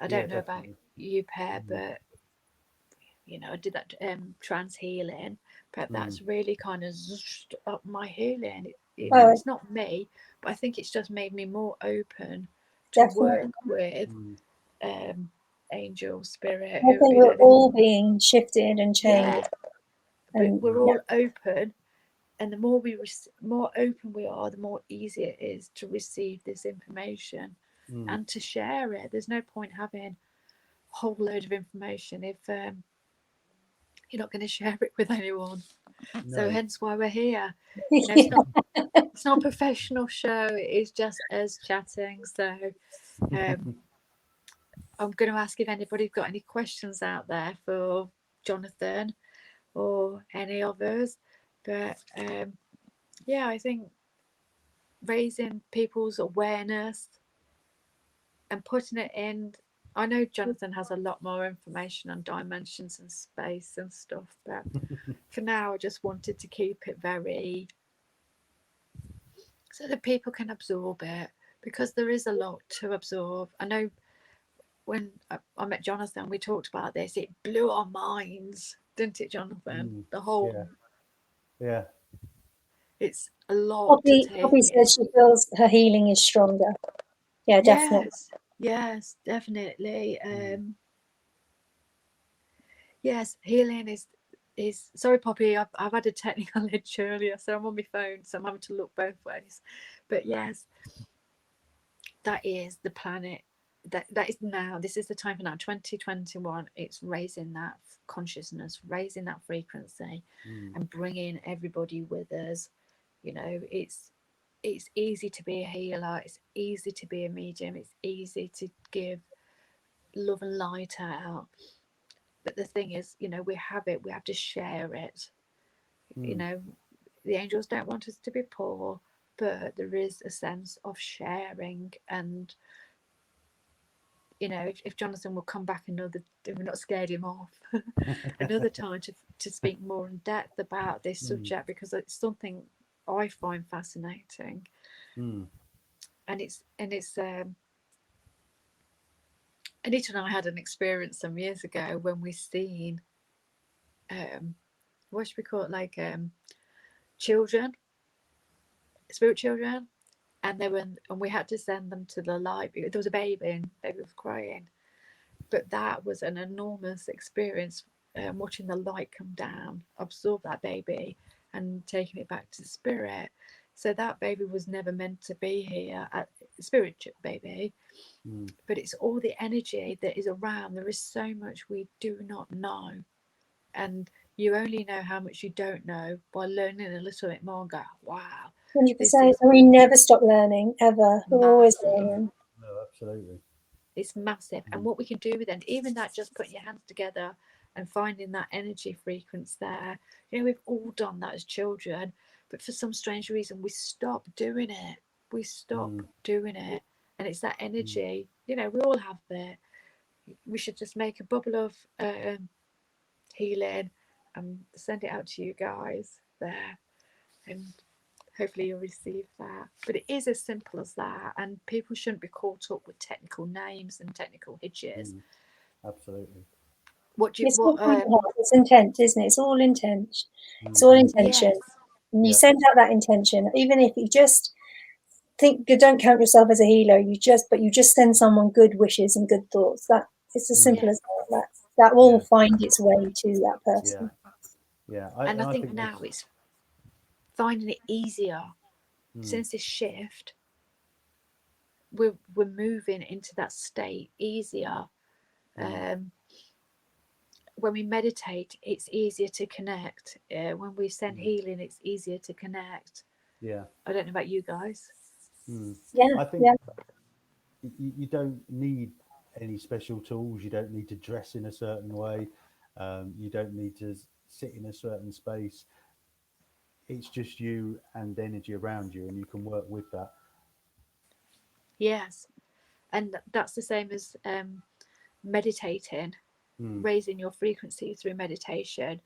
I don't know about you, Per, but you know, I did that trance healing, but that's really kind of zooshed up my healing. You know, it's not me, but I think it's just made me more open to work with angel, spirit. I think we're all being shifted and changed. But we're all open, and the more more open we are, the more easy it is to receive this information and to share it. There's no point having a whole load of information if you're not going to share it with anyone. No. So hence why we're here. You know, it's not a professional show, it's just us chatting. So I'm going to ask if anybody's got any questions out there for Jonathon or any others. But yeah, I think raising people's awareness and putting it in. I know Jonathon has a lot more information on dimensions and space and stuff, but for now I just wanted to keep it very, so that people can absorb it, because there is a lot to absorb. I know when I met Jonathon, we talked about this. It blew our minds, didn't it, Jonathon? The whole yeah It's a lot to take Poppy said she feels her healing is stronger. Yeah, definitely. Yes, definitely. Yes, healing is sorry, Poppy, I've had a technical glitch earlier, so I'm on my phone, so I'm having to look both ways. But yes, that is the planet. That is now. This is the time for now. 2021. It's raising that consciousness, raising that frequency, and bringing everybody with us. You know, it's easy to be a healer. It's easy to be a medium. It's easy to give love and light out. But the thing is, you know, we have it. We have to share it. You know, the angels don't want us to be poor, but there is a sense of sharing. And you know, if Jonathon will come back another, we're not scared him off another time to speak more in depth about this subject, because it's something I find fascinating. And it's Anita and I had an experience some years ago when we seen what should we call it, like children, spirit children, and we had to send them to the light. There was a baby and baby was crying, but that was an enormous experience, watching the light come down, absorb that baby and taking it back to spirit. So that baby was never meant to be here, spirit baby, but it's all the energy that is around. There is so much we do not know, and you only know how much you don't know by learning a little bit more and go, wow, 100%. We never stop learning, ever. We're always learning. No, absolutely. It's massive. And what we can do with it, even that, just putting your hands together and finding that energy frequency there. You know, we've all done that as children, but for some strange reason we stop doing it. We stop doing it. And it's that energy, you know, we all have it. We should just make a bubble of healing and send it out to you guys there, and hopefully you'll receive that. But it is as simple as that, and people shouldn't be caught up with technical names and technical hitches. Absolutely. It's intent, isn't it? It's all intent. It's all intention. Yes. And you send out that intention, even if you just think, you don't count yourself as a healer, you just send someone good wishes and good thoughts. That it's as simple as that. That will find its way to that person. Yeah. And I think now it's finding it easier since this shift. We're moving into that state easier. When we meditate, it's easier to connect. When we send healing, it's easier to connect. Yeah. I don't know about you guys. I think you don't need any special tools. You don't need to dress in a certain way. You don't need to sit in a certain space. It's just you and energy around you, and you can work with that. Yes, and that's the same as meditating, raising your frequency through meditation.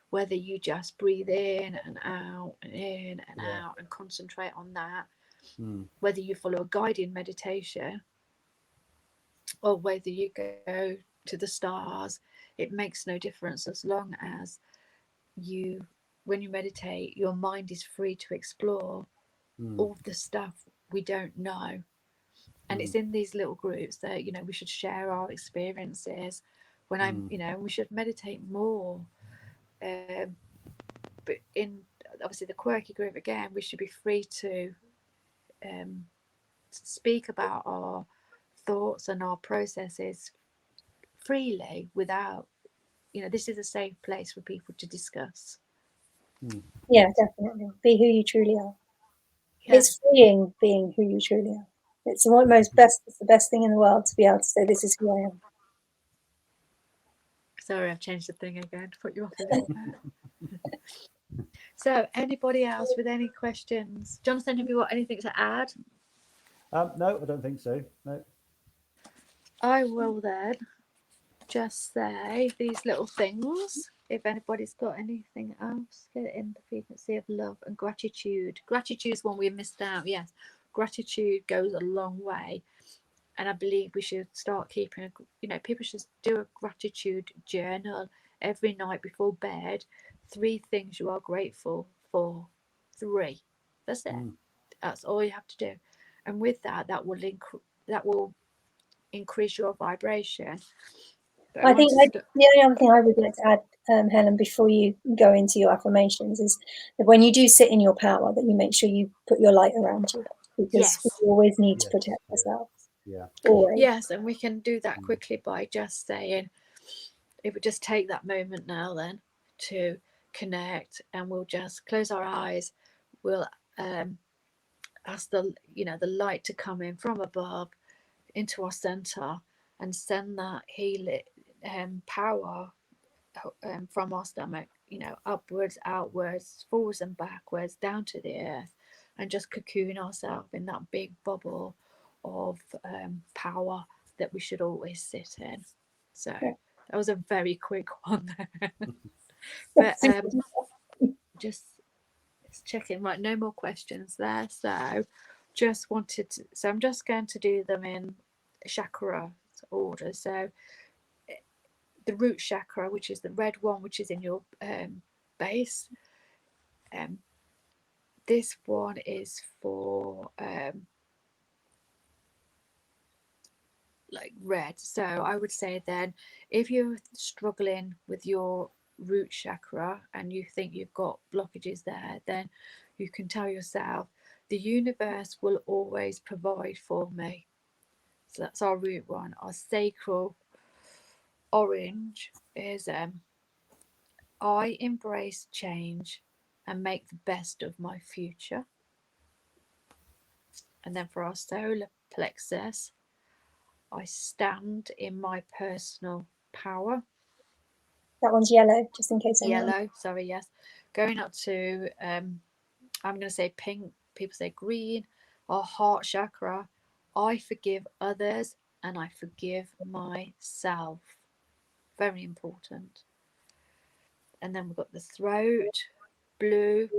Whether you just breathe in and out and in and out and concentrate on that, whether you follow a guided meditation or whether you go to the stars, it makes no difference, as long as when you meditate, your mind is free to explore all the stuff we don't know. And it's in these little groups that, you know, we should share our experiences. We should meditate more. But in obviously the quirky group, again, we should be free to speak about our thoughts and our processes freely, without, you know, this is a safe place for people to discuss. Yeah, definitely. Be who you truly are. Yeah. It's freeing being who you truly are. It's the best thing in the world to be able to say, this is who I am. Sorry, I've changed the thing again to put you off a little bit. So, anybody else with any questions? Jonathon, have you got anything to add? No, I don't think so. No. I will then just say these little things. If anybody's got anything else, get it in the frequency of love and gratitude. Gratitude is one we missed out. Yes, gratitude goes a long way. And I believe we should start keeping, people should do a gratitude journal every night before bed. 3 things you are grateful for. 3. That's it. That's all you have to do. And with that, that will increase your vibration. But I think the only other thing I would like to add, Helen, before you go into your affirmations, is that when you do sit in your power, that you make sure you put your light around you, because we always need to protect ourselves. Yeah. Always. Yes, and we can do that quickly by just saying, if we just take that moment now then to connect, and we'll just close our eyes, we'll ask the light to come in from above into our center and send that healing power from our stomach, upwards, outwards, forwards and backwards, down to the earth, and just cocoon ourselves in that big bubble of power that we should always sit in. So that was a very quick one there. But just checking, right, no more questions there. So I'm just going to do them in chakra order. So the root chakra, which is the red one, which is in your base, this one is for like red. So I would say then, if you're struggling with your root chakra and you think you've got blockages there, then you can tell yourself, the universe will always provide for me. So that's our root one. Our sacral orange is I embrace change and make the best of my future. And then for our solar plexus, I stand in my personal power. That one's yellow, just in case. Yellow, sorry, yes. Going up to, I'm going to say pink, people say green. Our heart chakra, I forgive others and I forgive myself. Very important. And then we've got the throat, blue.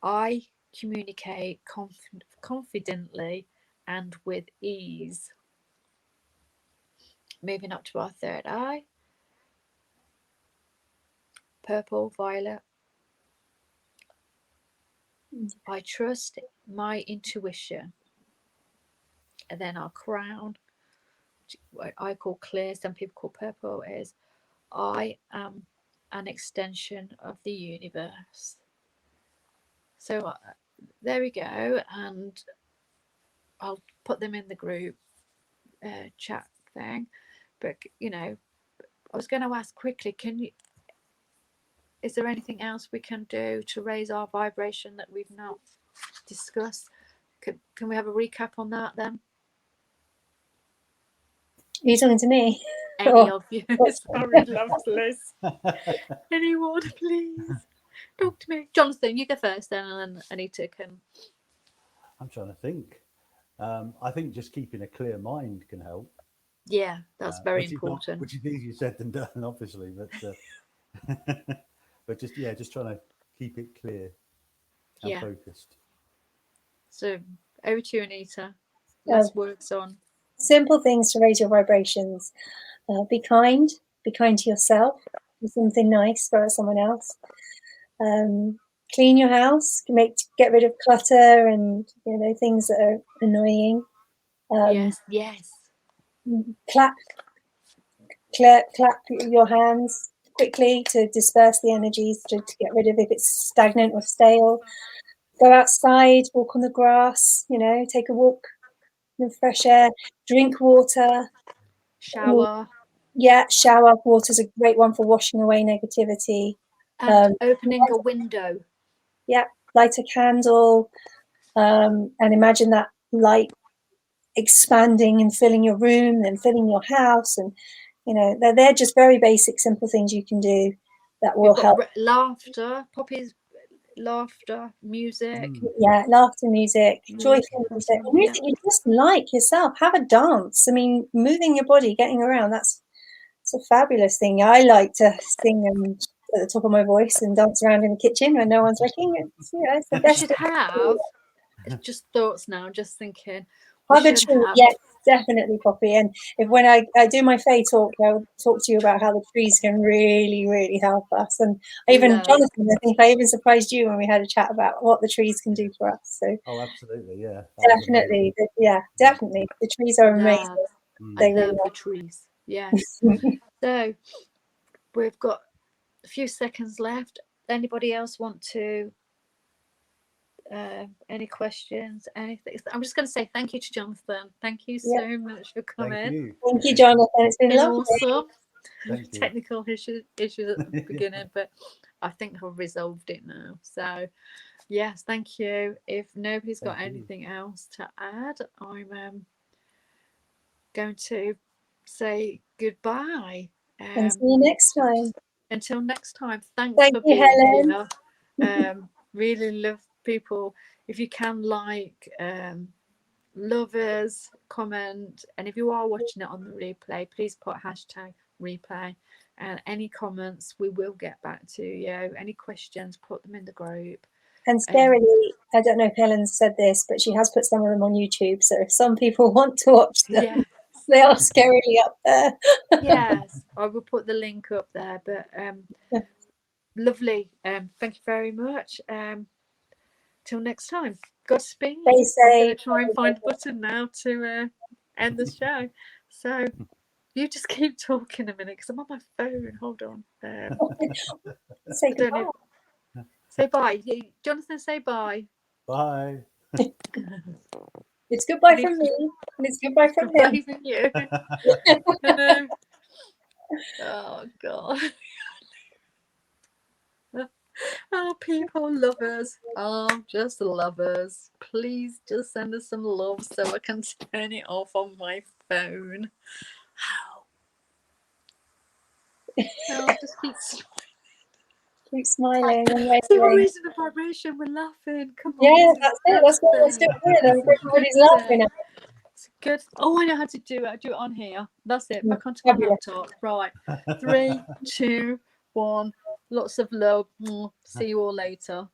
I communicate confidently and with ease. Moving up to our third eye, purple, violet. I trust my intuition. And then our crown, what I call clear, some people call purple, is I am an extension of the universe. So there we go, and I'll put them in the group chat thing. But I was going to ask quickly, is there anything else we can do to raise our vibration that we've not discussed? Can we have a recap on that then? Are you talking to me? Any of you? Sorry, Liz. Anyone, please talk to me. Jonathan, you go first then, and then Anita can. I'm trying to think. I think just keeping a clear mind can help. Yeah, that's very important. Which is easier said than done, obviously, but but just trying to keep it clear and focused. So over to you, Anita. Last words on simple things to raise your vibrations. Be kind to yourself. Do something nice for someone else. Clean your house. Get rid of clutter and things that are annoying. Yes. Clap your hands quickly to disperse the energies, to get rid of if it's stagnant or stale. Go outside, walk on the grass, take a walk in fresh air, drink water. Shower. Shower. Water's a great one for washing away negativity. And opening a window. Yeah, light a candle, and imagine that light expanding and filling your room and filling your house, and they're just very basic, simple things you can do that will help. Laughter, Poppy's laughter, music. Laughter, music, joyful music you just like yourself. Have a dance. I mean, moving your body, getting around, it's a fabulous thing. I like to sing at the top of my voice and dance around in the kitchen when no one's looking. It's the best. You should have just thoughts now. Just thinking, Hug a tree, yes, definitely, Poppy. And when I do my Fae talk, I'll talk to you about how the trees can really, really help us. And Jonathan, I think I even surprised you when we had a chat about what the trees can do for us. So absolutely, yeah. Definitely, definitely. The trees are amazing. I love the trees. Yes. So we've got a few seconds left. Anybody else want to any questions, anything? I'm just going to say thank you to Jonathan. Thank you so much for coming. Thank you, Jonathan. It's been lovely. Awesome. Thank you. Technical issues at the beginning, but I think I've resolved it now. So yes, thank you. If nobody's got anything else to add, I'm going to say goodbye. And see you next time. Until next time. Thanks Thank for you, being Helen. here. Really love people. If you can, like, lovers, comment, and if you are watching it on the replay, please put #replay, and any comments we will get back to you. Any questions, put them in the group. And scarily, I don't know if Helen said this, but she has put some of them on YouTube, so if some people want to watch them, they are scarily up there. Yes, I will put the link up there. But lovely. Thank you very much. Till next time. Godspeed. I'm going to try and find a button now to end the show. So you just keep talking a minute because I'm on my phone. Hold on. Say goodbye. Say bye. Jonathan, say bye. Bye. It's goodbye from me, and it's goodbye from him. From you. Oh, God. Oh, people, lovers. Oh, just lovers. Please just send us some love so I can turn it off on my phone. Oh, just keep smiling. Keep smiling. See, we're raising the vibration. We're laughing. Come on. Yeah, that's it. That's what we're still doing. Everybody's laughing. It's good. Oh, I know how to do it. I do it on here. That's it. Back onto my laptop. Right. 3, 2, 1. Lots of love. See you all later.